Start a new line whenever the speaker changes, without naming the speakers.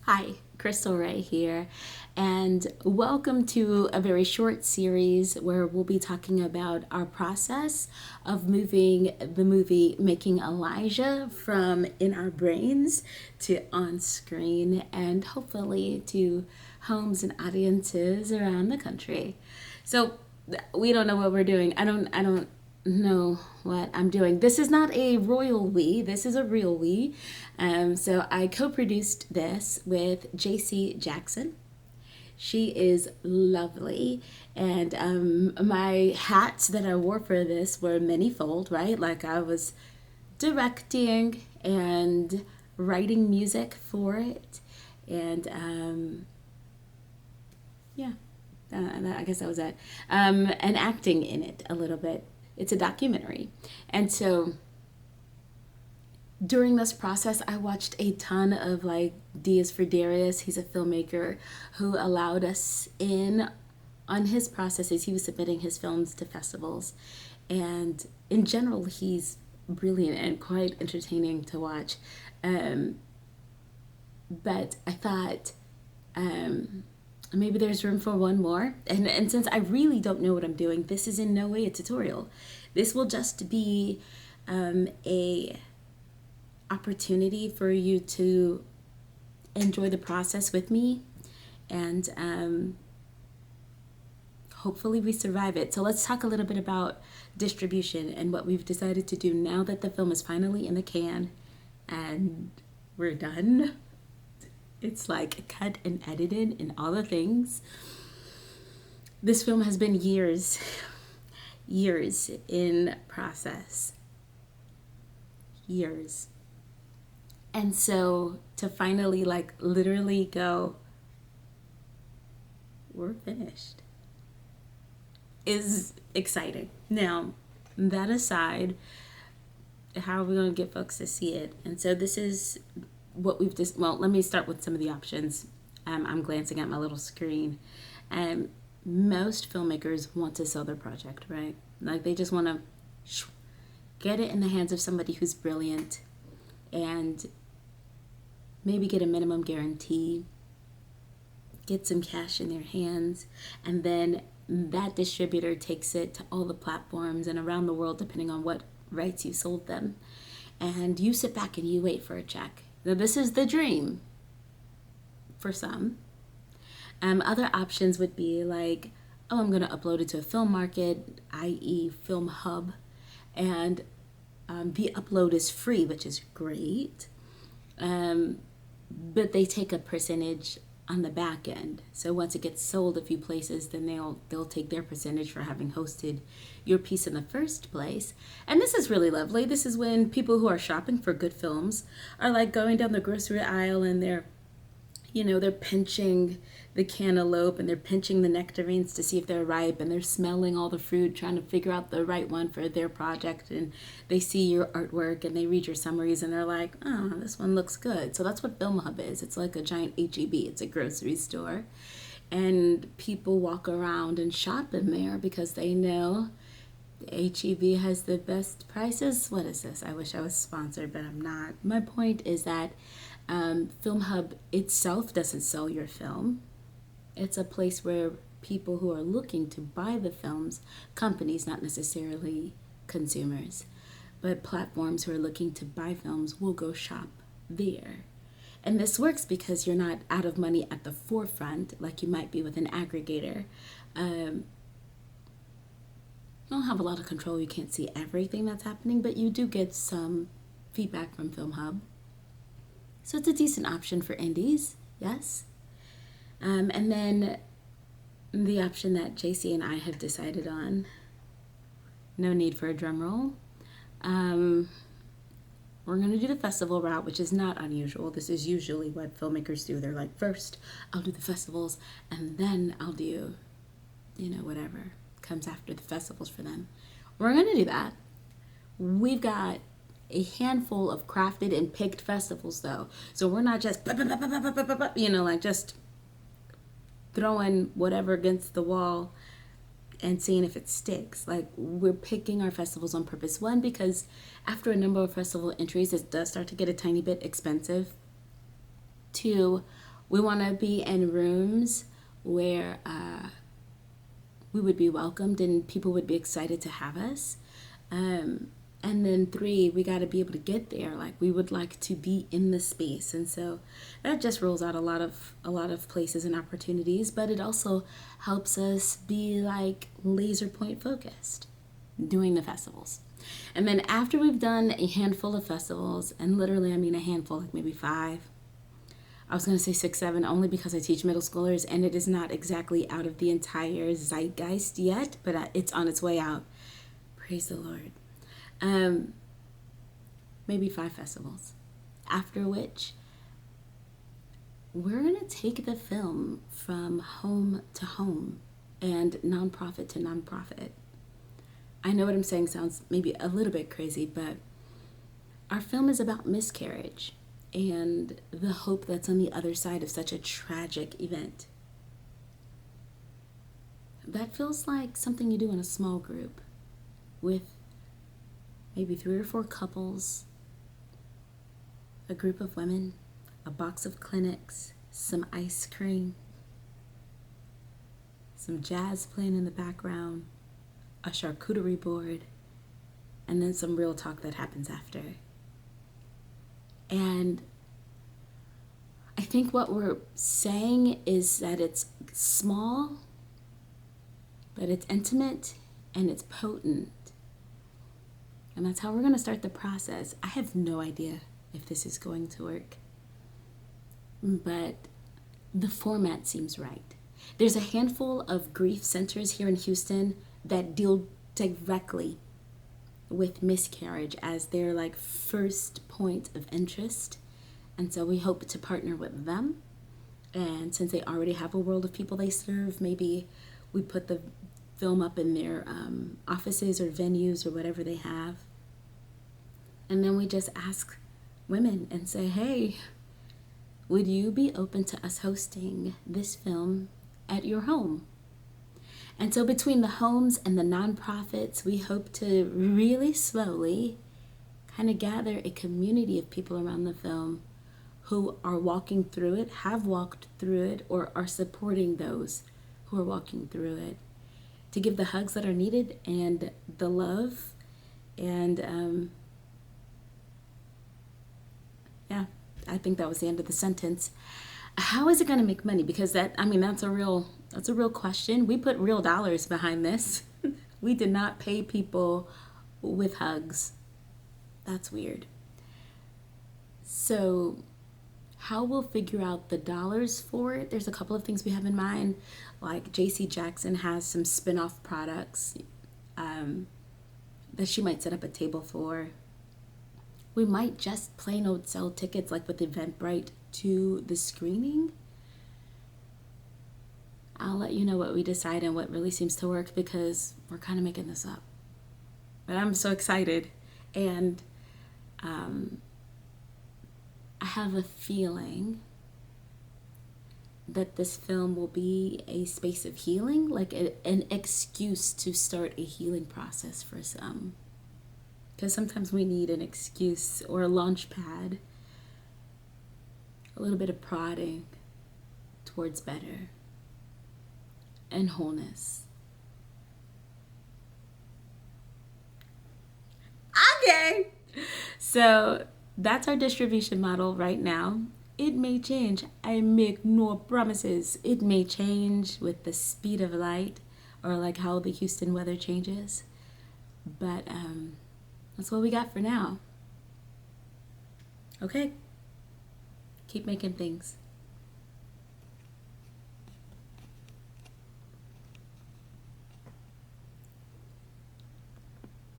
Hi, Crystal Ray here, and welcome to a very short series where we'll be talking about our process of moving the movie Making Elijah from in our brains to on screen and hopefully to homes and audiences around the country. So we don't know what we're doing. I don't know what I'm doing. This is not a royal we, this is a real we. So I co produced this with JC Jackson. She is lovely. And my hats that I wore for this were manyfold, right? Like I was directing and writing music for it. And yeah, I guess that was it. And acting in it a little bit. It's a documentary. And so during this process, I watched a ton of like Diaz for Darius. He's a filmmaker who allowed us in on his processes. He was submitting his films to festivals. And in general, he's brilliant and quite entertaining to watch. But I thought maybe there's room for one more. And since I really don't know what I'm doing, this is in no way a tutorial. This will just be a opportunity for you to enjoy the process with me, and hopefully we survive it. So let's talk a little bit about distribution and what we've decided to do now that the film is finally in the can and we're done. It's like cut and edited and all the things. This film has been years in process. Years. And so to finally like literally go, we're finished, is exciting. Now, that aside, how are we going to get folks to see it? And so this is what we've just, well, let me start with some of the options. I'm glancing at my little screen. Most filmmakers want to sell their project, right? Like they just want to get it in the hands of somebody who's brilliant and maybe get a minimum guarantee, get some cash in their hands, and then that distributor takes it to all the platforms and around the world depending on what rights you sold them. And you sit back and you wait for a check. Now, this is the dream for some. Other options would be like, oh, I'm going to upload it to a film market, i.e. Film Hub, and the upload is free, which is great. But they take a percentage on the back end. So once it gets sold a few places, then they'll take their percentage for having hosted your piece in the first place. And this is really lovely. This is when people who are shopping for good films are like going down the grocery aisle and they're pinching the cantaloupe and they're pinching the nectarines to see if they're ripe, and they're smelling all the fruit, trying to figure out the right one for their project. And they see your artwork and they read your summaries and they're like, oh, this one looks good. So that's what Film Hub is. It's like a giant HEB. It's a grocery store. And people walk around and shop in there because they know the HEB has the best prices. What is this? I wish I was sponsored, but I'm not. My point is that Film Hub itself doesn't sell your film. It's a place where people who are looking to buy the films, companies, not necessarily consumers, but platforms who are looking to buy films will go shop there. And this works because you're not out of money at the forefront like you might be with an aggregator. You don't have a lot of control. You can't see everything that's happening, but you do get some feedback from Film Hub. So it's a decent option for indies, yes. And then the option that JC and I have decided on, no need for a drum roll. We're going to do the festival route, which is not unusual. This is usually what filmmakers do. They're like, first, I'll do the festivals, and then I'll do, whatever comes after the festivals for them. We're going to do that. We've got a handful of crafted and picked festivals, though. So we're not just, like just throwing whatever against the wall and seeing if it sticks. Like, we're picking our festivals on purpose. One, because after a number of festival entries, it does start to get a tiny bit expensive. Two, We want to be in rooms where we would be welcomed and people would be excited to have us. And then 3, we got to be able to get there. Like, we would like to be in the space. And so that just rolls out a lot of places and opportunities, but it also helps us be like laser point focused doing the festivals. And then after we've done a handful of festivals, and literally I mean a handful, like maybe 5, I was going to say 6, 7, only because I teach middle schoolers and it is not exactly out of the entire zeitgeist yet, but it's on its way out. Praise the Lord. Maybe 5 festivals, after which we're going to take the film from home to home and nonprofit to nonprofit. I know what I'm saying sounds maybe a little bit crazy, but our film is about miscarriage and the hope that's on the other side of such a tragic event. That feels like something you do in a small group with maybe 3 or 4 couples, a group of women, a box of Kleenex, some ice cream, some jazz playing in the background, a charcuterie board, and then some real talk that happens after. And I think what we're saying is that it's small, but it's intimate and it's potent. And that's how we're going to start the process. I have no idea if this is going to work, but the format seems right. There's a handful of grief centers here in Houston that deal directly with miscarriage as their like first point of interest. And so we hope to partner with them. And since they already have a world of people they serve, maybe we put the film up in their offices or venues or whatever they have. And then we just ask women and say, hey, would you be open to us hosting this film at your home? And so between the homes and the nonprofits, we hope to really slowly kind of gather a community of people around the film who are walking through it, have walked through it, or are supporting those who are walking through it, to give the hugs that are needed and the love. And yeah, I think that was the end of the sentence. How is it going to make money? Because that's a real question. We put real dollars behind this. We did not pay people with hugs. That's weird. So how we'll figure out the dollars for it, there's a couple of things we have in mind. Like JC Jackson has some spin-off products that she might set up a table for. We might just plain old sell tickets like with Eventbrite to the screening. I'll let you know what we decide and what really seems to work, because we're kind of making this up. But I'm so excited. And I have a feeling that this film will be a space of healing, like an excuse to start a healing process for some. Because sometimes we need an excuse or a launch pad, a little bit of prodding towards better and wholeness. Okay. So that's our distribution model right now. It may change. I make no promises. It may change with the speed of light, or like how the Houston weather changes. But that's what we got for now. Okay. Keep making things.